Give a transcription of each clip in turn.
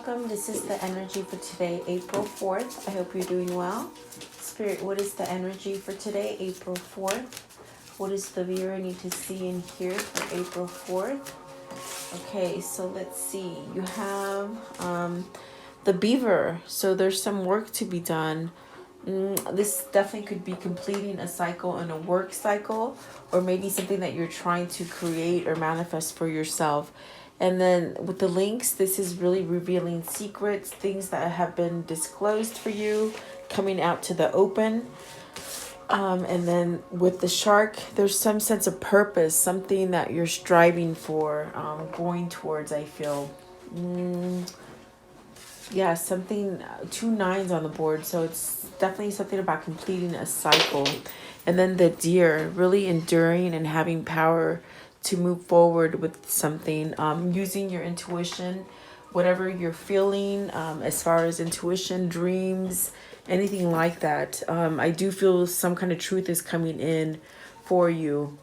welcome. This is the energy for today, April 4th. I hope you're doing well. Spirit, what is the energy for today, April 4th? What is the viewer need to see and hear for April 4th? Okay, so let's see. You have the beaver. So there's some work to be done. This definitely could be completing a cycle in a work cycle, or maybe something that you're trying to create or manifest for yourself. And then with the links, this is really revealing secrets, things that have been disclosed for you, coming out to the open. And then with the shark, there's some sense of purpose, something that you're striving for, going towards, I feel. Yeah, something, 2 9s on the board. So it's definitely something about completing a cycle. And then the deer, really enduring and having power to move forward with something, using your intuition, whatever you're feeling, as far as intuition, dreams, anything like that. I do feel some kind of truth is coming in for you.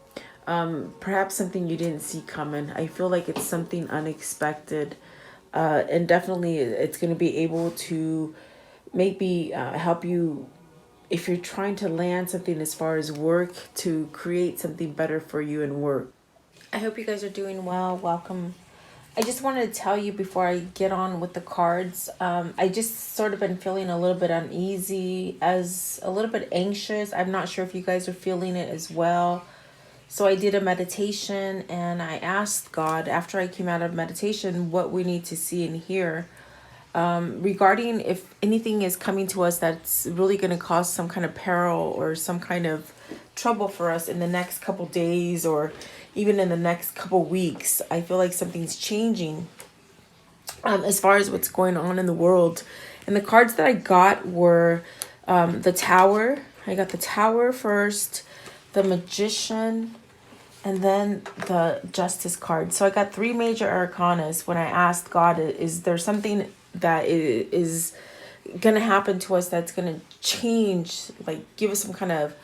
Perhaps something you didn't see coming. I feel like it's something unexpected. And definitely it's going to be able to maybe help you if you're trying to land something as far as work, to create something better for you in work. I hope you guys are doing well. Welcome. I just wanted to tell you before I get on with the cards, I just sort of been feeling a little bit uneasy, as a little bit anxious. I'm not sure if you guys are feeling it as well. So I did a meditation and I asked God after I came out of meditation what we need to see and hear, regarding if anything is coming to us that's really going to cause some kind of peril or some kind of trouble for us in the next couple days or even in the next couple weeks. I feel like something's changing as far as what's going on in the world. And the cards that I got were the Tower. I got the Tower first, the Magician, and then the Justice card. So I got 3 major arcanas when I asked God, is there something that is going to happen to us that's going to change, like give us some kind of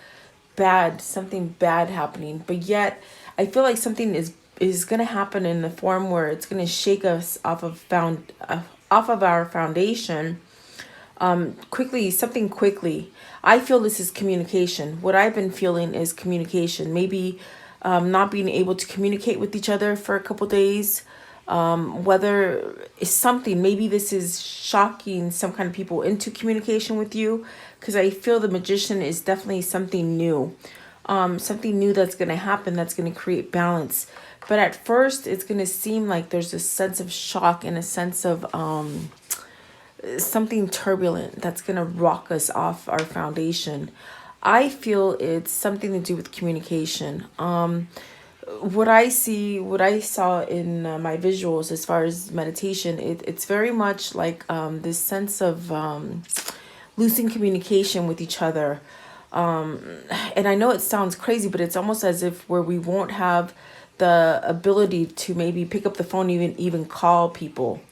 something bad happening, but yet I feel like something is going to happen in the form where it's going to shake us off of our foundation quickly. I feel this is communication. What I've been feeling is communication. Maybe not being able to communicate with each other for a couple days. Whether it's something, maybe this is shocking some kind of people into communication with you, because I feel the Magician is definitely something new. Something new that's going to happen, that's going to create balance. But at first, it's going to seem like there's a sense of shock and a sense of something turbulent that's going to rock us off our foundation. I feel it's something to do with communication. What I saw in my visuals as far as meditation, it's very much like this sense of losing communication with each other. And I know it sounds crazy, but it's almost as if where we won't have the ability to maybe pick up the phone, even call people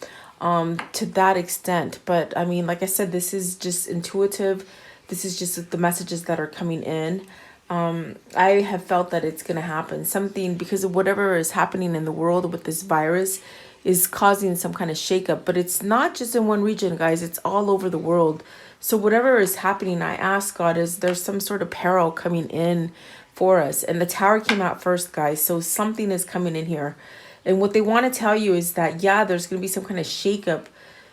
to that extent. But I mean, like I said, this is just intuitive. This is just the messages that are coming in. I have felt that it's going to happen. Something, because of whatever is happening in the world with this virus, is causing some kind of shakeup. But it's not just in one region, guys. It's all over the world. So whatever is happening, I ask God, is there some sort of peril coming in for us? And the Tower came out first, guys. So something is coming in here. And what they want to tell you is that, yeah, there's going to be some kind of shakeup,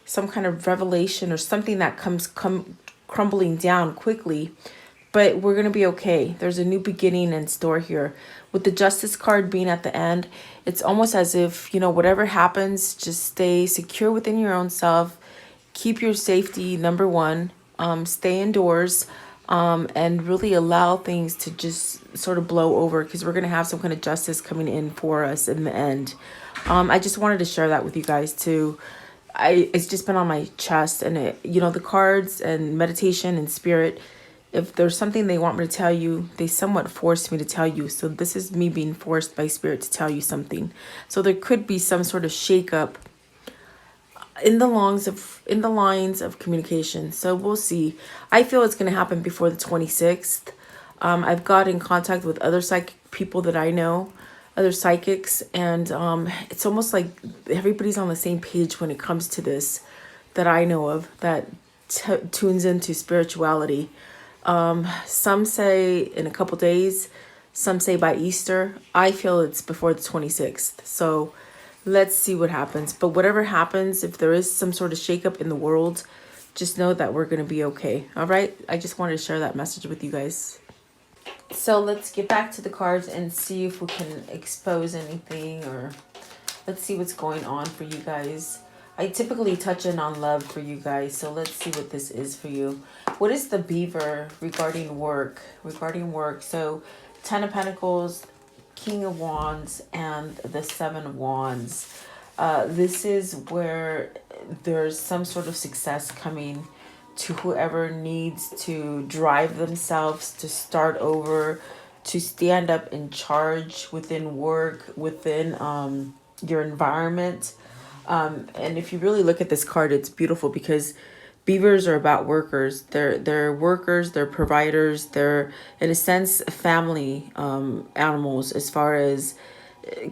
some kind of revelation or something that comes crumbling down quickly. But we're going to be okay. There's a new beginning in store here. With the Justice card being at the end, it's almost as if, whatever happens, just stay secure within your own self. Keep your safety, number one. Stay indoors, and really allow things to just sort of blow over, because we're going to have some kind of justice coming in for us in the end. I just wanted to share that with you guys too. It's just been on my chest, and the cards and meditation and spirit, if there's something they want me to tell you, they somewhat force me to tell you. So this is me being forced by spirit to tell you something. So there could be some sort of shakeup in the lines of communication. So we'll see. I feel it's going to happen before the 26th. I've got in contact with other psychic people that I know. other psychics, and it's almost like everybody's on the same page when it comes to this that I know of that tunes into spirituality. Some say in a couple days, some say by Easter. I feel it's before the 26th. So let's see what happens. But whatever happens, if there is some sort of shakeup in the world, just know that we're going to be okay. All right. I just wanted to share that message with you guys. So let's get back to the cards and see if we can expose anything, or let's see what's going on for you guys. I typically touch in on love for you guys, so let's see what this is for you. What is the beaver regarding work? Regarding work, so Ten of Pentacles, King of Wands, and the Seven of Wands. This is where there's some sort of success coming to whoever needs to drive themselves, to start over, to stand up in charge within work, within your environment. And if you really look at this card, it's beautiful because beavers are about workers. They're workers, they're providers, they're in a sense family animals as far as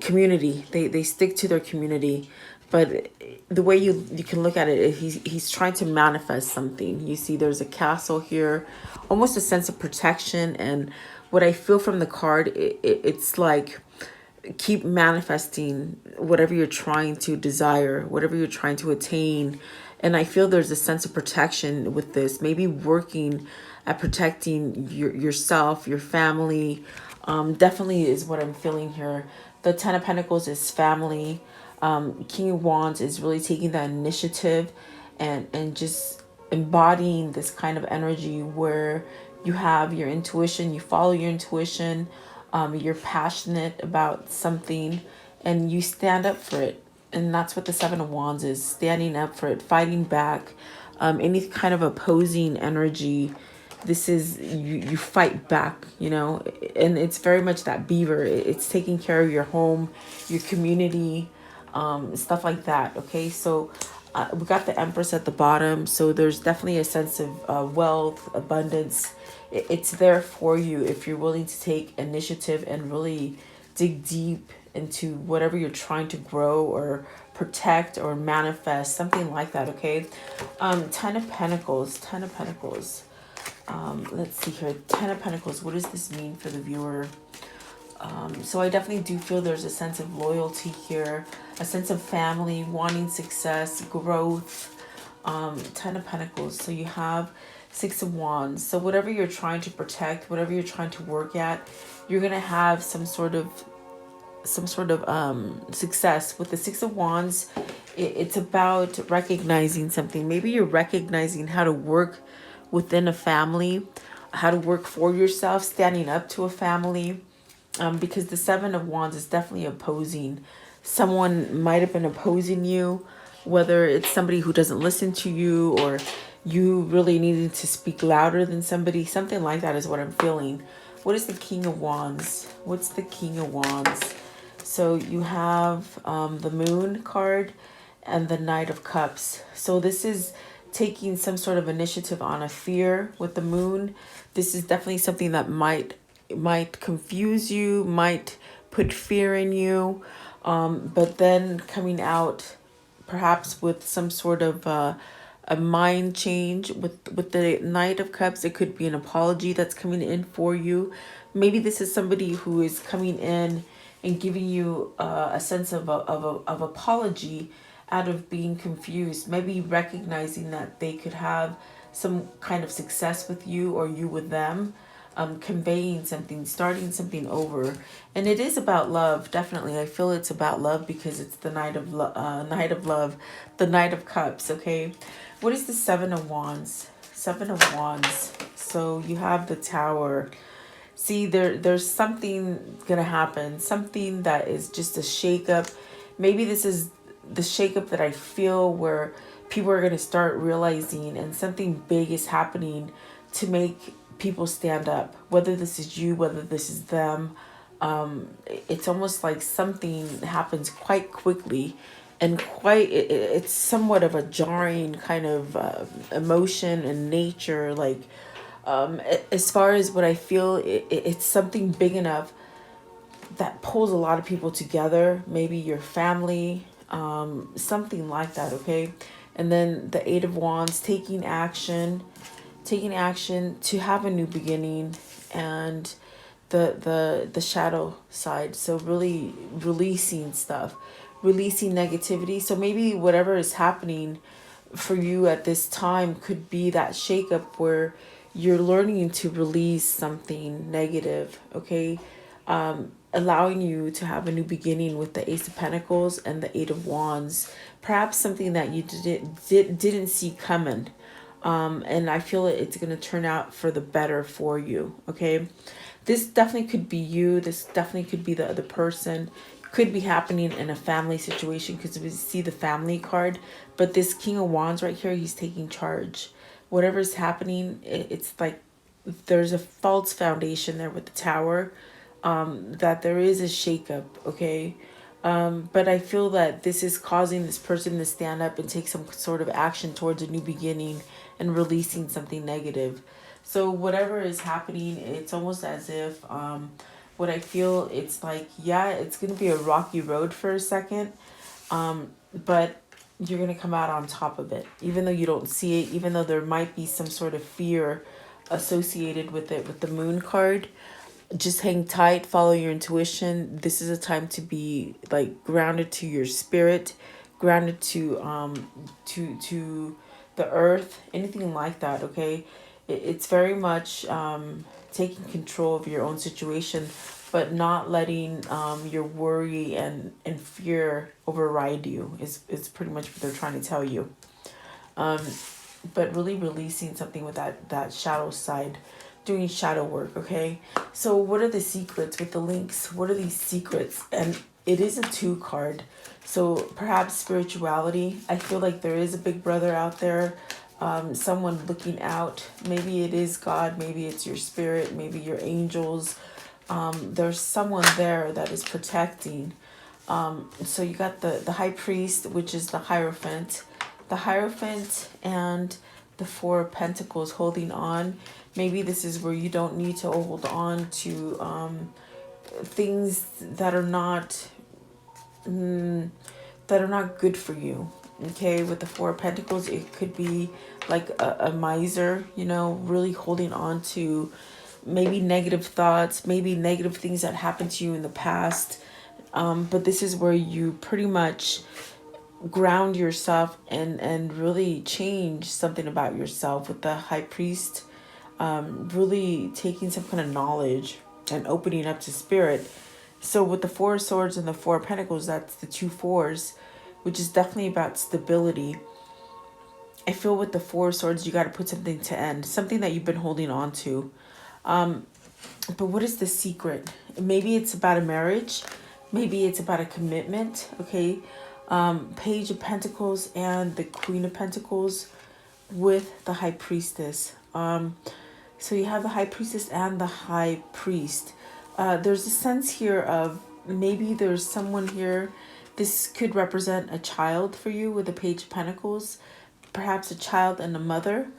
community. They stick to their community. But the way you can look at it, he's trying to manifest something. You see there's a castle here, almost a sense of protection. And what I feel from the card, it's like keep manifesting whatever you're trying to desire, whatever you're trying to attain. And I feel there's a sense of protection with this, maybe working at protecting yourself, your family. Definitely is what I'm feeling here. The Ten of Pentacles is family. King of Wands is really taking that initiative and just embodying this kind of energy where you have your intuition, you follow your intuition, you're passionate about something and you stand up for it. And that's what the Seven of Wands is, standing up for it, fighting back, any kind of opposing energy. This is, you fight back, and it's very much that beaver. It's taking care of your home, your community, stuff like that. Okay, so we got the Empress at the bottom, so there's definitely a sense of wealth, abundance. It's there for you if you're willing to take initiative and really dig deep into whatever you're trying to grow or protect or manifest, something like that. Okay, Ten of Pentacles. Let's see here. Ten of Pentacles. What does this mean for the viewer? So I definitely do feel there's a sense of loyalty here, a sense of family, wanting success, growth. Ten of Pentacles. So you have Six of Wands. So whatever you're trying to protect, whatever you're trying to work at, you're gonna have some sort of success. With the Six of Wands, it's about recognizing something. Maybe you're recognizing how to work within a family, how to work for yourself, standing up to a family. Because the Seven of Wands is definitely opposing. Someone might have been opposing you, whether it's somebody who doesn't listen to you or you really needed to speak louder than somebody. Something like that is what I'm feeling. What is the King of Wands? What's the King of Wands? So you have the Moon card and the Knight of Cups. So this is taking some sort of initiative on a fear with the Moon. This is definitely something that might confuse you, might put fear in you, but then coming out perhaps with some sort of a mind change. With the Knight of Cups, it could be an apology that's coming in for you. Maybe this is somebody who is coming in and giving you a sense of apology out of being confused, maybe recognizing that they could have some kind of success with you or you with them, conveying something, starting something over. And it is about love, definitely. I feel it's about love because it's the Knight of Love, the Knight of Cups. Okay, what is the Seven of Wands? Seven of Wands. So you have the Tower. See, there's something gonna happen, something that is just a shakeup. Maybe this is the shakeup that I feel, where people are gonna start realizing, and something big is happening to make people stand up. Whether this is you, whether this is them, it's almost like something happens quite quickly, and it's somewhat of a jarring kind of emotion and nature. Like, as far as what I feel, it's something big enough that pulls a lot of people together, maybe your family, something like that, okay? And then the Eight of Wands, taking action to have a new beginning, and the shadow side, so really releasing stuff, releasing negativity. So maybe whatever is happening for you at this time could be that shakeup where you're learning to release something negative, okay? Allowing you to have a new beginning with the Ace of Pentacles and the Eight of Wands. Perhaps something that you didn't see coming. And I feel it's going to turn out for the better for you, okay? This definitely could be you. This definitely could be the other person. Could be happening in a family situation because we see the family card. But this King of Wands right here, he's taking charge. Whatever's happening, it's like there's a false foundation there with the Tower, that there is a shakeup, okay? But I feel that this is causing this person to stand up and take some sort of action towards a new beginning and releasing something negative. So whatever is happening, it's almost as if, what I feel, it's like, yeah, it's going to be a rocky road for a second, but you're going to come out on top of it, even though you don't see it, even though there might be some sort of fear associated with it, with the Moon card. Just hang tight, follow your intuition. This is a time to be like grounded to your spirit, grounded to the earth, anything like that, okay? It's very much taking control of your own situation, but not letting your worry and fear override you is pretty much what they're trying to tell you. But really releasing something with that shadow side, doing shadow work, okay? So what are the secrets with the links? What are these secrets? And it is a 2 card. So perhaps spirituality. I feel like there is a big brother out there, someone looking out. Maybe it is God, maybe it's your spirit, maybe your angels. There's someone there that is protecting. So you got the High Priest, which is the Hierophant. The Hierophant and the 4 of Pentacles holding on. Maybe this is where you don't need to hold on to things that are not good for you. Okay, with the 4 of Pentacles, it could be like a miser, you know, really holding on to maybe negative thoughts, maybe negative things that happened to you in the past. But this is where you pretty much ground yourself and really change something about yourself with the High Priest. Really taking some kind of knowledge and opening up to spirit. So with the 4 of Swords and the 4 of Pentacles, that's the 2 fours, which is definitely about stability. I feel with the 4 of Swords, you got to put something to end, something that you've been holding on to. But what is the secret? Maybe it's about a marriage. Maybe it's about a commitment, okay? Page of Pentacles and the Queen of Pentacles with the High Priestess. So you have the High Priestess and the High Priest. There's a sense here of maybe there's someone here. This could represent a child for you with the Page of Pentacles. Perhaps a child and a mother.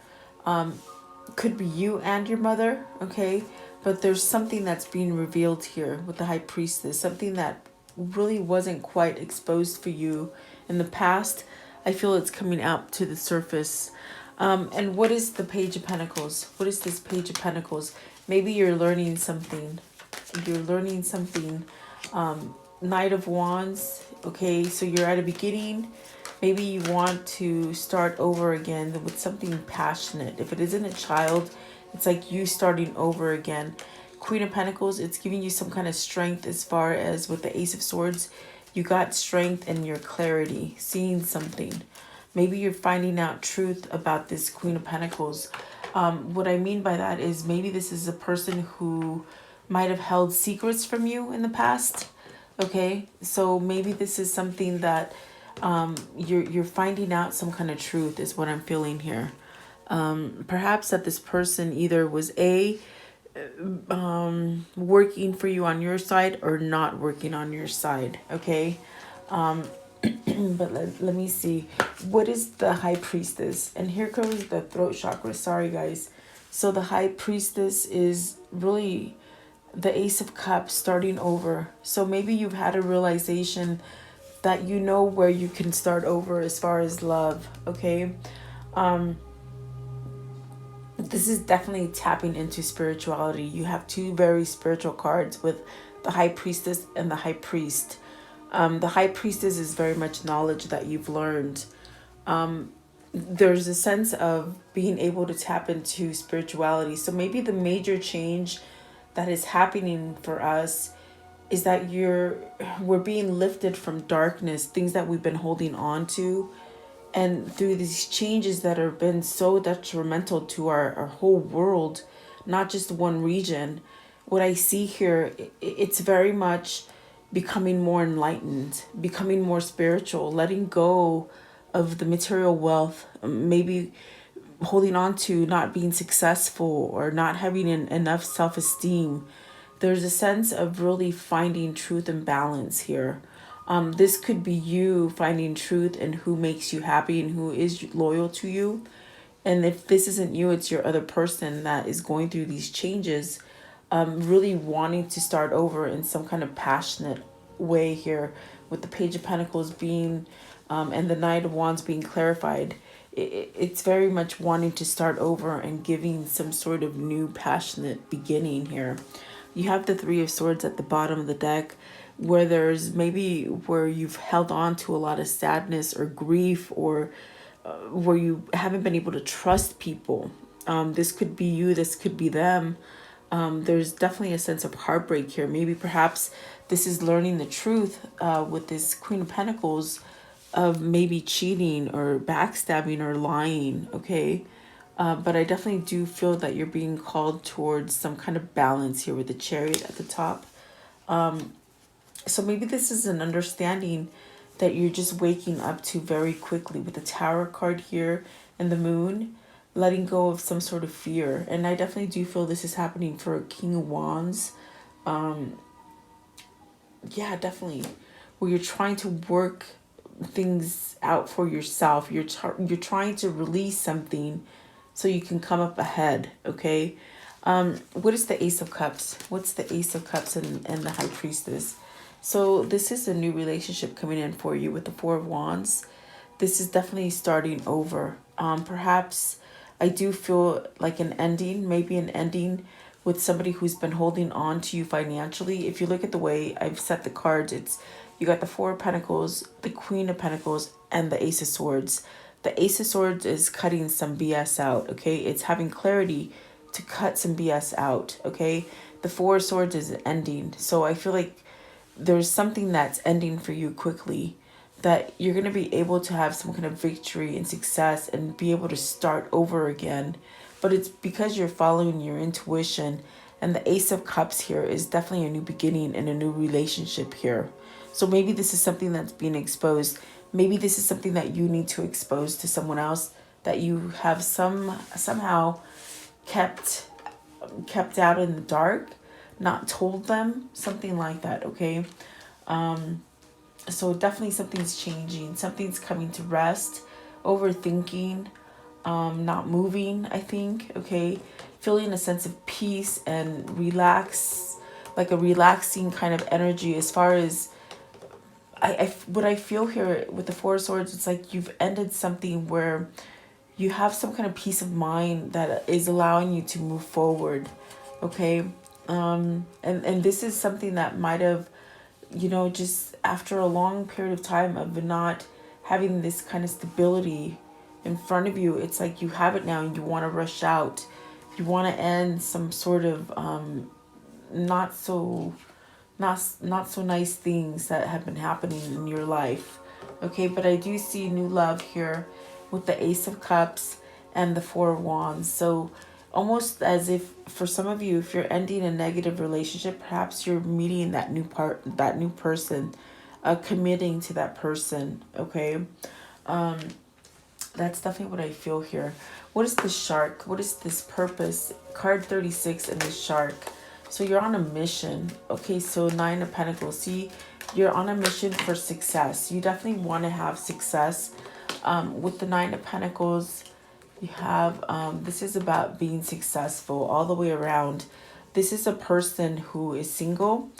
Could be you and your mother, okay? But there's something that's being revealed here with the High Priestess. Something that really wasn't quite exposed for you in the past. I feel it's coming out to the surface. And what is the Page of Pentacles? What is this Page of Pentacles? Maybe you're learning something. You're learning something. Knight of Wands. Okay, so you're at a beginning. Maybe you want to start over again with something passionate. If it isn't a child, it's like you starting over again. Queen of Pentacles, it's giving you some kind of strength as far as with the Ace of Swords. You got strength in your clarity, seeing something. Maybe you're finding out truth about this Queen of Pentacles. What I mean by that is maybe this is a person who might have held secrets from you in the past. Okay, so maybe this is something that you're finding out some kind of truth is what I'm feeling here. Perhaps that this person either was working for you on your side or not working on your side. Okay. But let me see. What is the High Priestess? And here comes the throat chakra. Sorry, guys. So the High Priestess is really the Ace of Cups, starting over. So maybe you've had a realization that you know where you can start over as far as love, okay? This is definitely tapping into spirituality. You have two very spiritual cards with the High Priestess and the High Priest. The High Priestess is very much knowledge that you've learned. There's a sense of being able to tap into spirituality. So maybe the major change that is happening for us is that we're being lifted from darkness, things that we've been holding on to, and through these changes that have been so detrimental to our whole world, not just one region. What I see here, it's very much becoming more enlightened, becoming more spiritual, letting go of the material wealth, maybe holding on to not being successful or not having enough self-esteem. There's a sense of really finding truth and balance here. This could be you finding truth in who makes you happy and who is loyal to you. And if this isn't you, it's your other person that is going through these changes, really wanting to start over in some kind of passionate way here, with the Page of Pentacles being, and the Knight of Wands being clarified. It's very much wanting to start over and giving some sort of new passionate beginning here. You have the Three of Swords at the bottom of the deck, where there's maybe where you've held on to a lot of sadness or grief, or where you haven't been able to trust people. This could be you, this could be them. There's definitely a sense of heartbreak here. Maybe perhaps this is learning the truth with this Queen of Pentacles, of maybe cheating or backstabbing or lying, okay? But I definitely do feel that you're being called towards some kind of balance here with the Chariot at the top. So maybe this is an understanding that you're just waking up to very quickly with the Tower card here and the Moon, letting go of some sort of fear. And I definitely do feel this is happening for King of Wands. Yeah, definitely. Where you're trying to work things out for yourself. You're trying to release something so you can come up ahead, okay? What is the Ace of Cups? What's the Ace of Cups and the High Priestess? So this is a new relationship coming in for you with the Four of Wands. This is definitely starting over. Perhaps I do feel like an ending, maybe an ending with somebody who's been holding on to you financially. If you look at the way I've set the cards, you got the Four of Pentacles, the Queen of Pentacles, and the Ace of Swords. The Ace of Swords is cutting some BS out, okay? It's having clarity to cut some BS out, okay? The Four of Swords is ending. So I feel like there's something that's ending for you quickly, that you're going to be able to have some kind of victory and success and be able to start over again. But it's because you're following your intuition. And the Ace of Cups here is definitely a new beginning and a new relationship here. So maybe this is something that's being exposed. Maybe this is something that you need to expose to someone else, that you have somehow kept out in the dark, not told them, something like that, okay? So definitely something's changing. Something's coming to rest. Overthinking, not moving, I think, okay? Feeling a sense of peace and relax, like a relaxing kind of energy. As far as what I feel here with the Four of Swords, it's like you've ended something where you have some kind of peace of mind that is allowing you to move forward, okay? And this is something that might have, just after a long period of time of not having this kind of stability in front of you, it's like you have it now and you want to rush out. You want to end some sort of not so nice things that have been happening in your life, okay? But I do see new love here with the Ace of Cups and the Four of Wands. So almost as if for some of you, if you're ending a negative relationship, perhaps you're meeting that new person, committing to that person, okay? That's definitely what I feel here. What is the shark? What is this purpose? Card 36 and the shark. So you're on a mission. Okay, so Nine of Pentacles. See, you're on a mission for success. You definitely want to have success. With the Nine of Pentacles, you have, this is about being successful all the way around. This is a person who is single.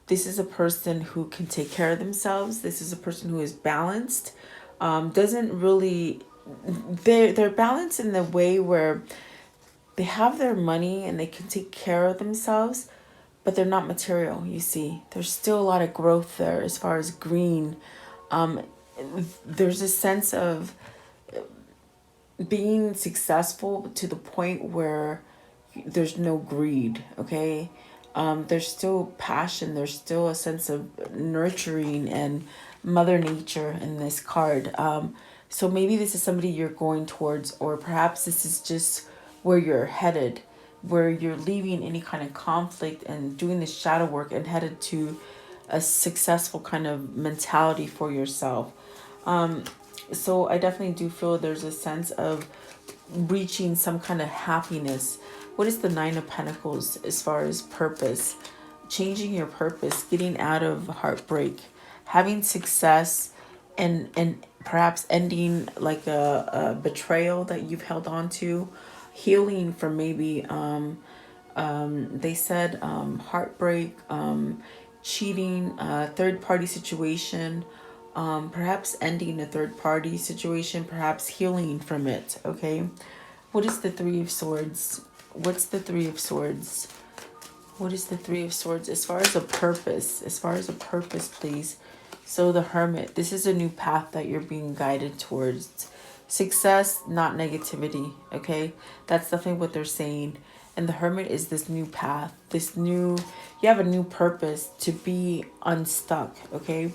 This is a person who can take care of themselves. This is a person who is balanced. Doesn't really, they're balanced in the way where they have their money and they can take care of themselves, but they're not material. You see, there's still a lot of growth there as far as green. Um, there's a sense of being successful to the point where there's no greed. Okay, there's still passion. There's still a sense of nurturing and mother nature in this card. So maybe this is somebody you're going towards, or perhaps this is just where you're headed, where you're leaving any kind of conflict and doing the shadow work and headed to a successful kind of mentality for yourself. So I definitely do feel there's a sense of reaching some kind of happiness. What is the Nine of Pentacles as far as purpose? Changing your purpose, getting out of heartbreak, having success, and perhaps ending like a betrayal that you've held on to, healing from maybe they said heartbreak, cheating, third party situation, perhaps ending a third party situation, perhaps healing from it. Okay, what is the Three of Swords? What's the Three of Swords? What is the Three of Swords as far as a purpose? As far as a purpose, please. So the Hermit, this is a new path that you're being guided towards. Success, not negativity, okay? That's definitely what they're saying. And the Hermit is this new path, this new, you have a new purpose to be unstuck, okay?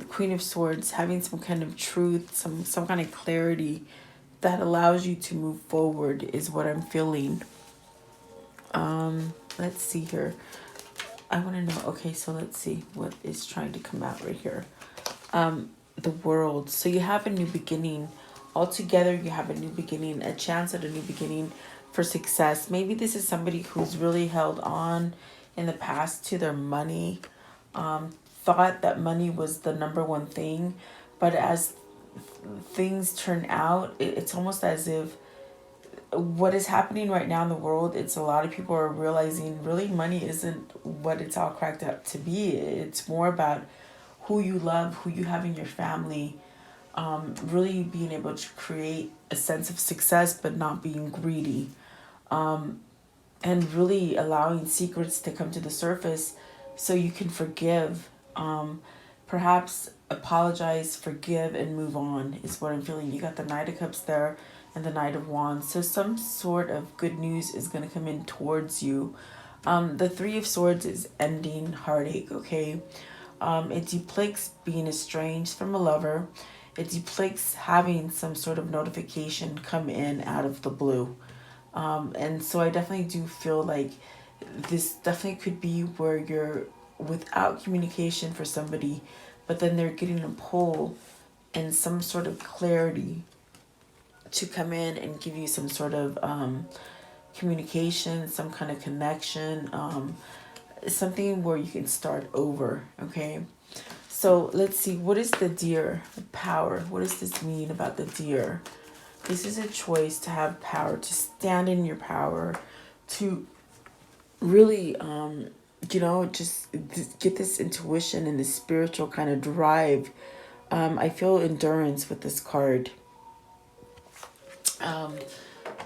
Queen of Swords, having some kind of truth, some kind of clarity that allows you to move forward is what I'm feeling. Let's see here. I want to know, okay, so let's see what is trying to come out right here. The World. So you have a new beginning. Altogether, you have a new beginning, a chance at a new beginning for success. Maybe this is somebody who's really held on in the past to their money, thought that money was the number one thing, but as things turn out, it's almost as if what is happening right now in the world, it's a lot of people are realizing really money isn't what it's all cracked up to be. It's more about who you love, who you have in your family, really being able to create a sense of success but not being greedy, and really allowing secrets to come to the surface so you can forgive, perhaps apologize, forgive, and move on is what I'm feeling. You got the Knight of Cups there and the Knight of Wands. So some sort of good news is going to come in towards you. The Three of Swords is ending heartache, okay? It depicts being estranged from a lover. It depicts having some sort of notification come in out of the blue. And so I definitely do feel like this definitely could be where you're without communication for somebody, but then they're getting a pull and some sort of clarity to come in and give you some sort of communication, some kind of connection, something where you can start over, okay? So let's see, what is the Deer? Power. What does this mean about the Deer? This is a choice to have power, to stand in your power, to really, just get this intuition and this spiritual kind of drive. I feel endurance with this card. A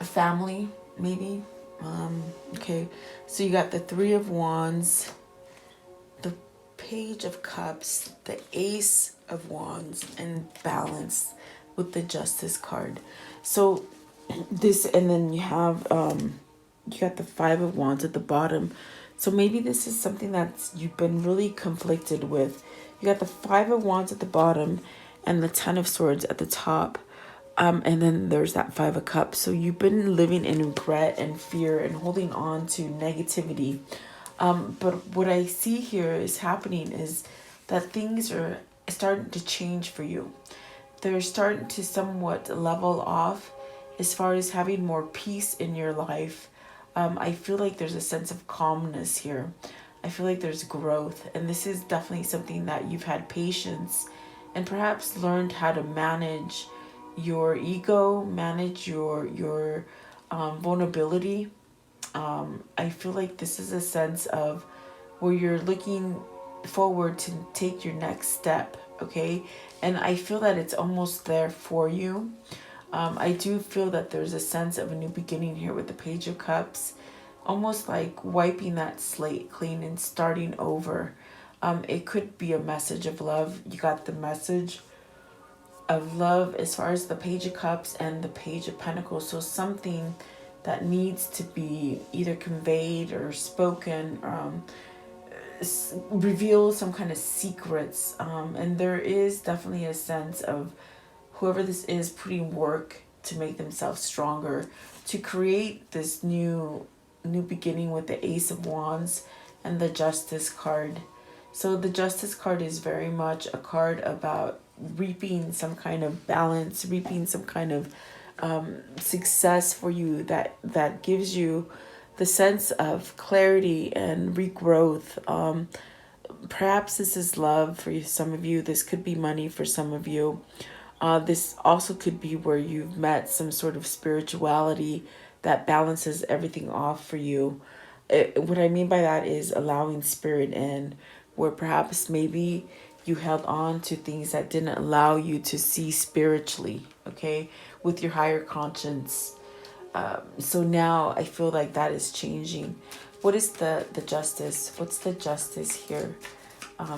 family, maybe. Okay, so you got the Three of Wands, the Page of Cups, the Ace of Wands, and balance with the Justice card. So this, and then you have you got the Five of Wands at the bottom. So maybe this is something that's you've been really conflicted with. You got the Five of Wands at the bottom and the Ten of Swords at the top. And then there's that Five of Cups. So you've been living in regret and fear and holding on to negativity. But what I see here is happening is that things are starting to change for you. They're starting to somewhat level off as far as having more peace in your life. I feel like there's a sense of calmness here. I feel like there's growth. And this is definitely something that you've had patience and perhaps learned how to manage your ego, manage your vulnerability, I feel like this is a sense of where you're looking forward to take your next step, okay? And I feel that it's almost there for you. I do feel that there's a sense of a new beginning here with the Page of Cups, almost like wiping that slate clean and starting over. It could be a message of love. You got the message of love as far as the Page of Cups and the Page of Pentacles. So something that needs to be either conveyed or spoken, reveal some kind of secrets. And there is definitely a sense of whoever this is putting work to make themselves stronger, to create this new beginning with the Ace of Wands and the Justice card. So the Justice card is very much a card about reaping some kind of balance, reaping some kind of success for you that gives you the sense of clarity and regrowth. Perhaps this is love for some of you. This could be money for some of you. This also could be where you've met some sort of spirituality that balances everything off for you. What I mean by that is allowing spirit in, where perhaps maybe you held on to things that didn't allow you to see spiritually, okay, with your higher conscience. So now I feel like that is changing. What is the justice? What's the justice here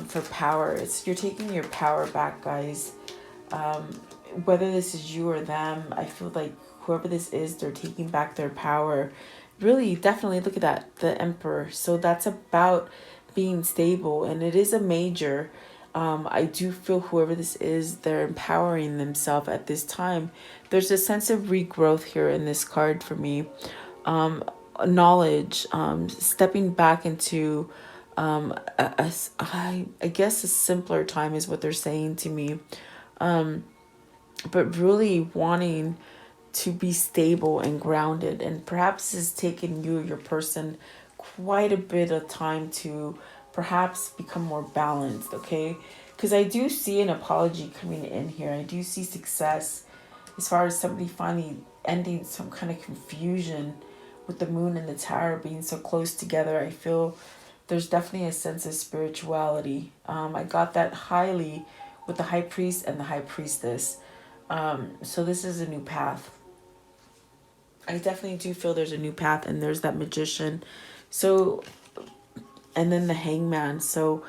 for power? It's you're taking your power back, guys. Whether this is you or them, I feel like whoever this is, they're taking back their power. Really, definitely look at that, the Emperor. So that's about being stable, and it is a major. I do feel whoever this is, they're empowering themselves at this time. There's a sense of regrowth here in this card for me. Knowledge, stepping back into I guess a simpler time is what they're saying to me. But really wanting to be stable and grounded, and perhaps it's taken you, your person, quite a bit of time to perhaps become more balanced, okay? Because I do see an apology coming in here. I do see success as far as somebody finally ending some kind of confusion with the moon and the tower being so close together. I feel there's definitely a sense of spirituality. I got that highly with the High Priest and the High Priestess. So this is a new path. I definitely do feel there's a new path, and there's that Magician. So, and then the Hangman. So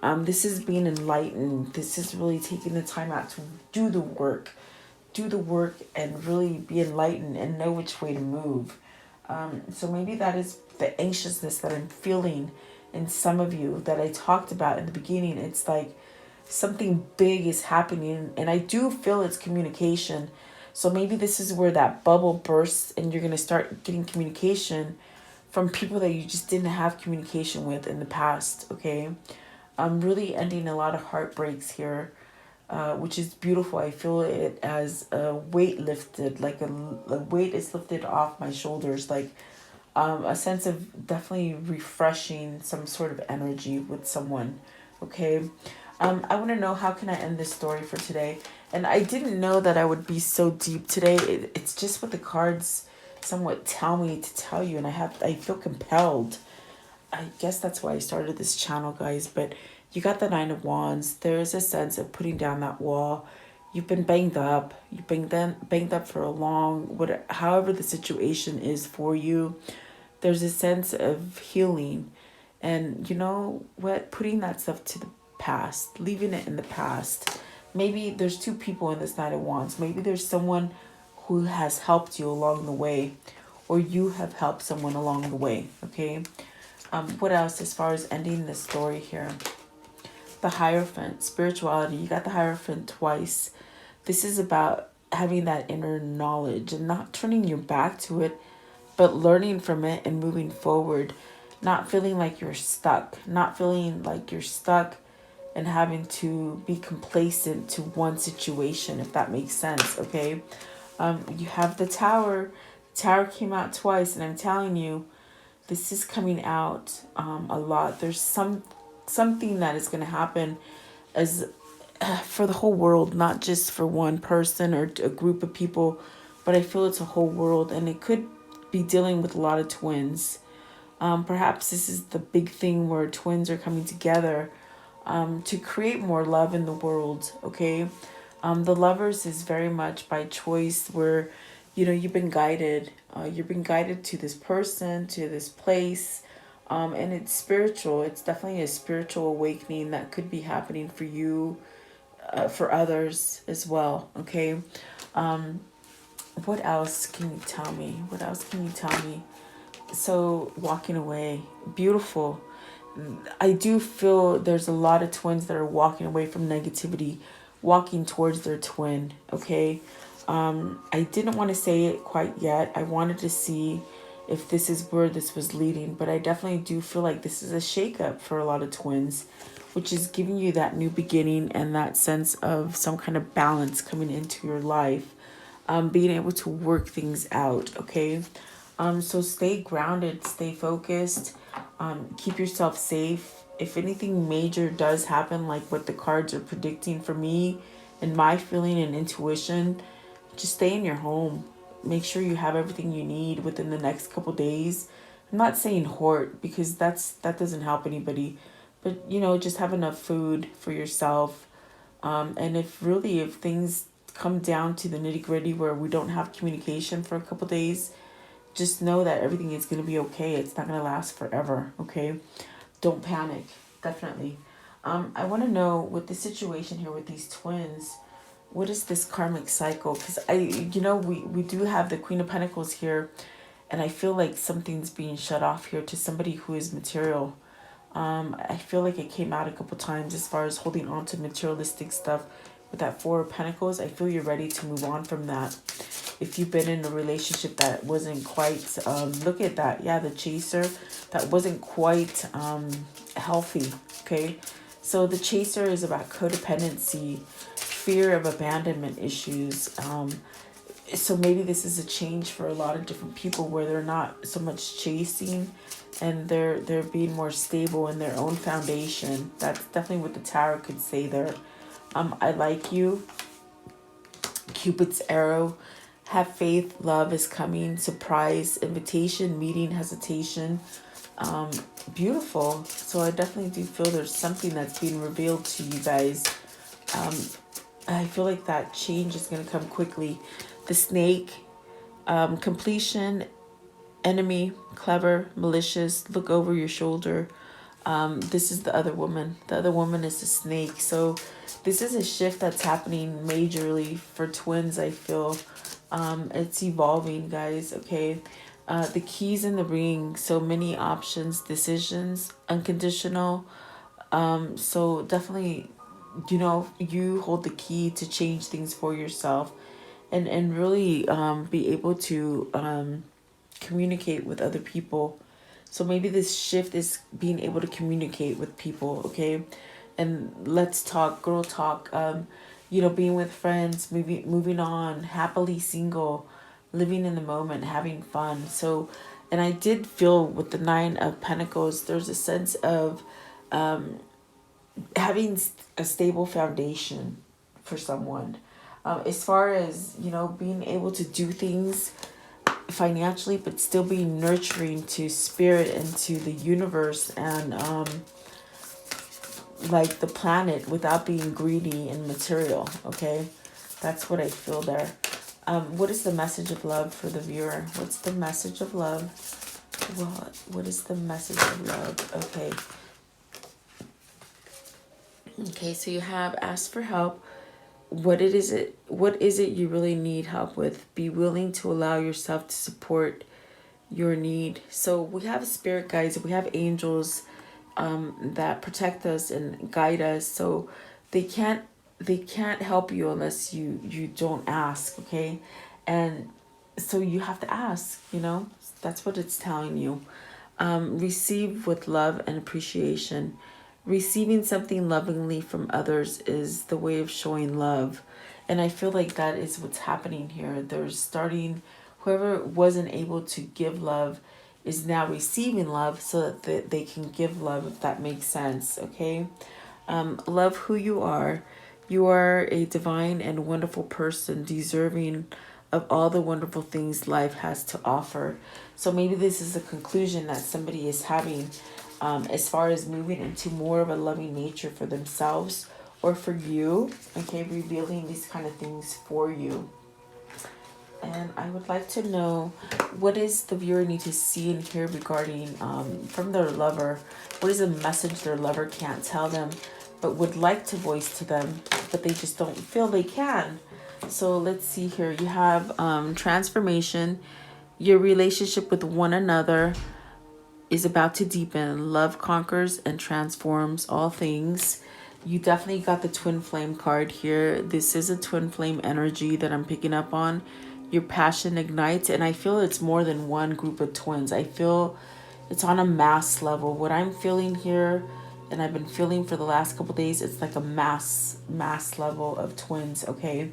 this is being enlightened. This is really taking the time out to do the work. Do the work and really be enlightened and know which way to move. So maybe that is the anxiousness that I'm feeling in some of you that I talked about in the beginning. It's like something big is happening, and I do feel it's communication. So maybe this is where that bubble bursts, and you're going to start getting communication from people that you just didn't have communication with in the past, okay? I'm really ending a lot of heartbreaks here, which is beautiful. I feel it as a weight lifted, like a weight is lifted off my shoulders, like a sense of definitely refreshing some sort of energy with someone, okay? I want to know, how can I end this story for today? And I didn't know that I would be so deep today. It's just what the cards somewhat tell me to tell you, and I feel compelled. I guess that's why I started this channel, guys. But you got the Nine of Wands. There is a sense of putting down that wall. You've been banged up. You've been banged up for a however the situation is for you. There's a sense of healing, and you know what? Putting that stuff to the past, leaving it in the past. Maybe there's two people in this Nine of Wands. Maybe there's someone who has helped you along the way, or you have helped someone along the way, okay? What else as far as ending the story here? The Hierophant, spirituality. You got the Hierophant twice. This is about having that inner knowledge and not turning your back to it, but learning from it and moving forward. Not feeling like you're stuck. Not feeling like you're stuck and having to be complacent to one situation, if that makes sense, okay? You have the Tower. The Tower came out twice, and I'm telling you, this is coming out a lot. There's something that is going to happen as for the whole world, not just for one person or a group of people, but I feel it's a whole world, and it could be dealing with a lot of twins. Perhaps this is the big thing where twins are coming together to create more love in the world, okay? The lovers is very much by choice where, you've been guided. You've been guided to this person, to this place. And it's spiritual. It's definitely a spiritual awakening that could be happening for you, for others as well, okay? What else can you tell me? What else can you tell me? So, walking away, beautiful. I do feel there's a lot of twins that are walking away from negativity, walking towards their twin, okay? I didn't want to say it quite yet. I wanted to see if this is where this was leading, but I definitely do feel like this is a shakeup for a lot of twins, which is giving you that new beginning and that sense of some kind of balance coming into your life, being able to work things out, okay? So stay grounded, stay focused, keep yourself safe. If anything major does happen, like what the cards are predicting for me and my feeling and intuition, just stay in your home. Make sure you have everything you need within the next couple days. I'm not saying hoard because that doesn't help anybody, but just have enough food for yourself. And if things come down to the nitty gritty where we don't have communication for a couple days, just know that everything is going to be okay. It's not going to last forever, okay? Don't panic, definitely. I want to know with the situation here with these twins, what is this karmic cycle? Because we do have the Queen of Pentacles here, and I feel like something's being shut off here to somebody who is material. I feel like it came out a couple times as far as holding on to materialistic stuff. With that Four of Pentacles, I feel you're ready to move on from that. If you've been in a relationship that wasn't quite, look at that, yeah, the chaser, that wasn't quite healthy, okay? So the chaser is about codependency, fear of abandonment issues. So maybe this is a change for a lot of different people where they're not so much chasing and they're being more stable in their own foundation. That's definitely what the tarot could say there. I like you. Cupid's arrow. Have faith. Love is coming. Surprise. Invitation. Meeting. Hesitation. Beautiful. So I definitely do feel there's something that's being revealed to you guys. I feel like that change is going to come quickly. The snake. Completion. Enemy. Clever. Malicious. Look over your shoulder. This is the other woman. The other woman is the snake. So this is a shift that's happening majorly for twins, I feel. It's evolving, guys, okay? The keys in the ring. So many options, decisions, unconditional. So definitely, you hold the key to change things for yourself and really be able to communicate with other people. So maybe this shift is being able to communicate with people, okay? And let's talk, girl talk, being with friends, moving on, happily single, living in the moment, having fun. So, and I did feel with the Nine of Pentacles, there's a sense of having a stable foundation for someone. As far as, being able to do things financially, but still being nurturing to spirit and to the universe and like the planet without being greedy and material, okay? That's what I feel there. What is the message of love for the viewer? What's the message of love? What is the message of love? Okay. Okay, so you have asked for help. What is it you really need help with? Be willing to allow yourself to support your need. So we have spirit guides, we have angels that protect us and guide us. So they can't help you unless you don't ask, okay? And so you have to ask, that's what it's telling you. Receive with love and appreciation. Receiving something lovingly from others is the way of showing love. And I feel like that is what's happening here. They're starting, whoever wasn't able to give love is now receiving love so that they can give love, if that makes sense, okay? Love who you are. You are a divine and wonderful person deserving of all the wonderful things life has to offer. So maybe this is a conclusion that somebody is having, as far as moving into more of a loving nature for themselves or for you. Okay, revealing these kind of things for you. And I would like to know, what is the viewer need to see and hear regarding, from their lover? What is a message their lover can't tell them but would like to voice to them, but they just don't feel they can? So let's see here. You have transformation. Your relationship with one another is about to deepen. Love conquers and transforms all things. You definitely got the twin flame card here. This is a twin flame energy that I'm picking up on. Your passion ignites, and I feel it's more than one group of twins. I feel it's on a mass level. What I'm feeling here, and I've been feeling for the last couple days, it's like a mass level of twins. Okay.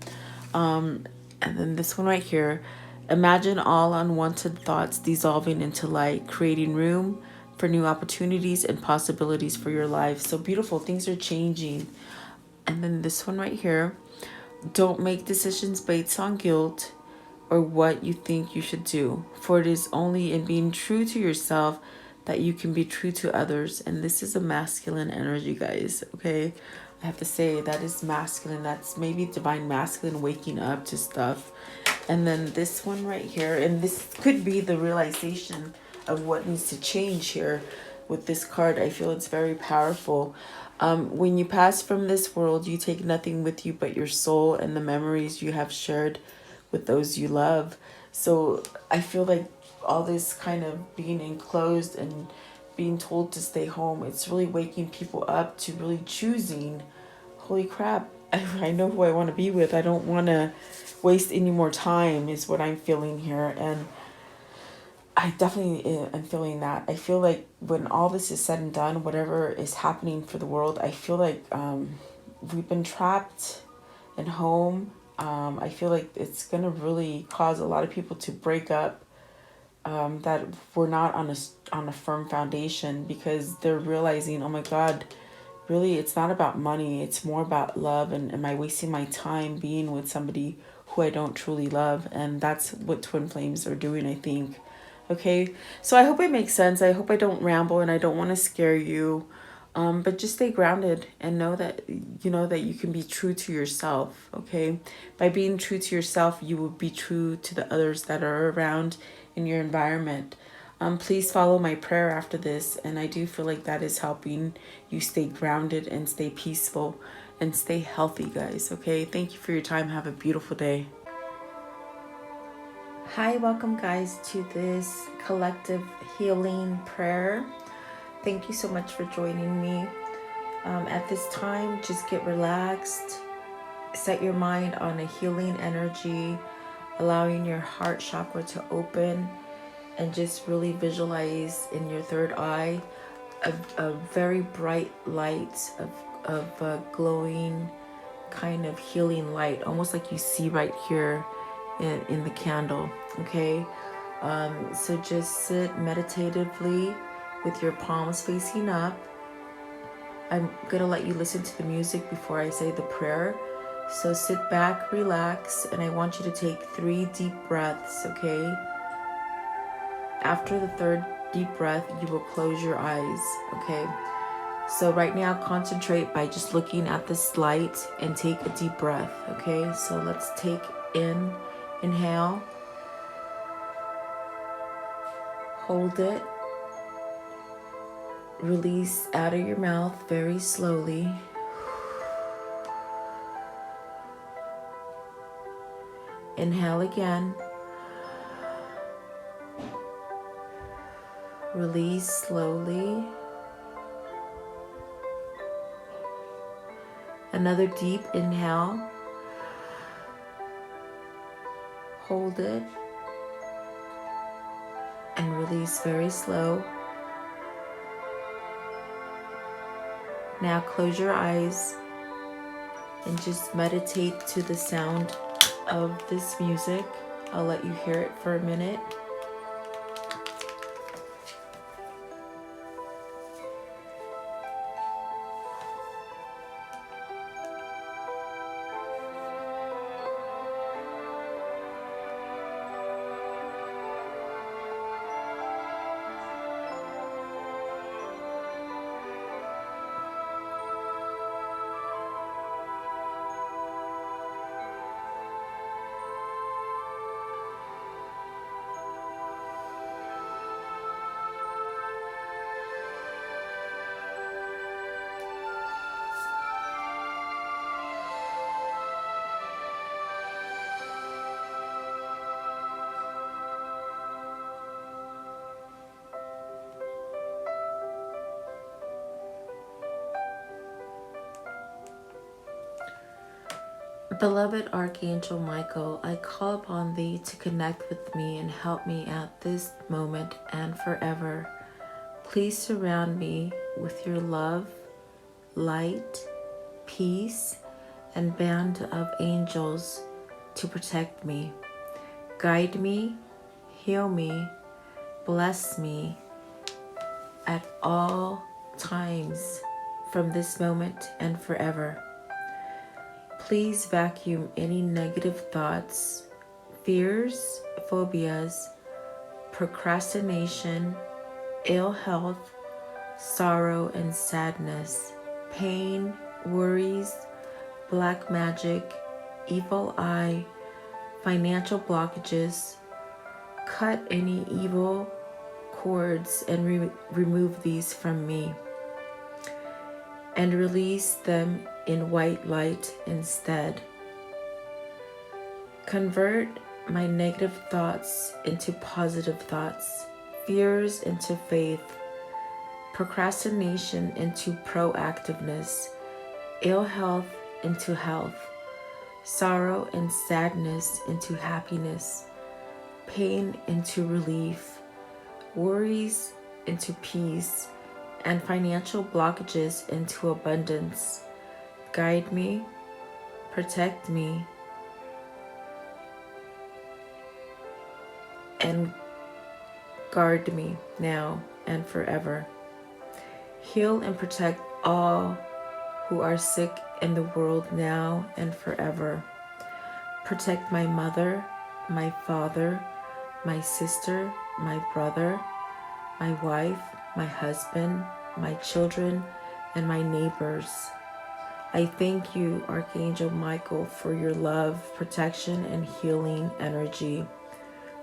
And then this one right here. Imagine all unwanted thoughts dissolving into light, creating room for new opportunities and possibilities for your life. So beautiful. Things are changing. And then this one right here. Don't make decisions based on guilt or what you think you should do, for it is only in being true to yourself that you can be true to others. And this is a masculine energy, guys. Okay, I have to say that is masculine. That's maybe divine masculine waking up to stuff. And then this one right here, and this could be the realization of what needs to change here with this card. I feel it's very powerful. When you pass from this world, you take nothing with you but your soul and the memories you have shared with those you love. So I feel like all this kind of being enclosed and being told to stay home, it's really waking people up to really choosing, holy crap, I know who I want to be with. I don't want to waste any more time, is what I'm feeling here. And I definitely am feeling that. I feel like when all this is said and done, whatever is happening for the world, I feel like we've been trapped in home. I feel like it's going to really cause a lot of people to break up, that we're not on a firm foundation, because they're realizing, oh my God, really it's not about money. It's more about love. And am I wasting my time being with somebody who I don't truly love? And that's what twin flames are doing, I think. Okay, so I hope it makes sense. I hope I don't ramble and I don't want to scare you. But just stay grounded and know that you can be true to yourself. Okay, by being true to yourself, you will be true to the others that are around in your environment. Please follow my prayer after this, and I do feel like that is helping you stay grounded and stay peaceful and stay healthy, guys. Okay, thank you for your time. Have a beautiful day. Hi, welcome guys to this collective healing prayer. Thank you so much for joining me. At this time, just get relaxed. Set your mind on a healing energy, allowing your heart chakra to open, and just really visualize in your third eye a very bright light of a glowing kind of healing light, almost like you see right here in the candle. Okay, so just sit meditatively with your palms facing up. I'm gonna let you listen to the music before I say the prayer. So sit back, relax, and I want you to take 3 deep breaths, okay? After the third deep breath, you will close your eyes, okay? So right now, concentrate by just looking at this light and take a deep breath, okay? So let's take inhale, hold it, release out of your mouth very slowly. Inhale again. Release slowly. Another deep inhale. Hold it. And release very slow. Now close your eyes and just meditate to the sound of this music. I'll let you hear it for a minute. Beloved Archangel Michael, I call upon thee to connect with me and help me at this moment and forever. Please surround me with your love, light, peace, and band of angels to protect me. Guide me, heal me, bless me at all times from this moment and forever. Please vacuum any negative thoughts, fears, phobias, procrastination, ill health, sorrow and sadness, pain, worries, black magic, evil eye, financial blockages. Cut any evil cords and remove these from me, and release them in white light instead. Convert my negative thoughts into positive thoughts, fears into faith, procrastination into proactiveness, ill health into health, sorrow and sadness into happiness, pain into relief, worries into peace, and financial blockages into abundance. Guide me, protect me, and guard me now and forever. Heal and protect all who are sick in the world now and forever. Protect my mother, my father, my sister, my brother, my wife, my husband, my children, and my neighbors. I thank you, Archangel Michael, for your love, protection, and healing energy.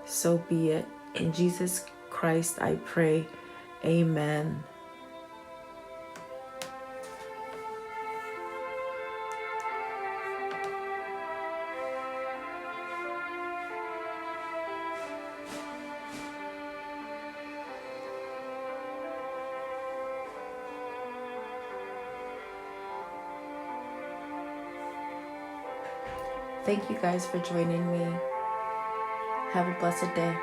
So be it. In Jesus Christ I pray. Amen. Thank you guys for joining me. Have a blessed day.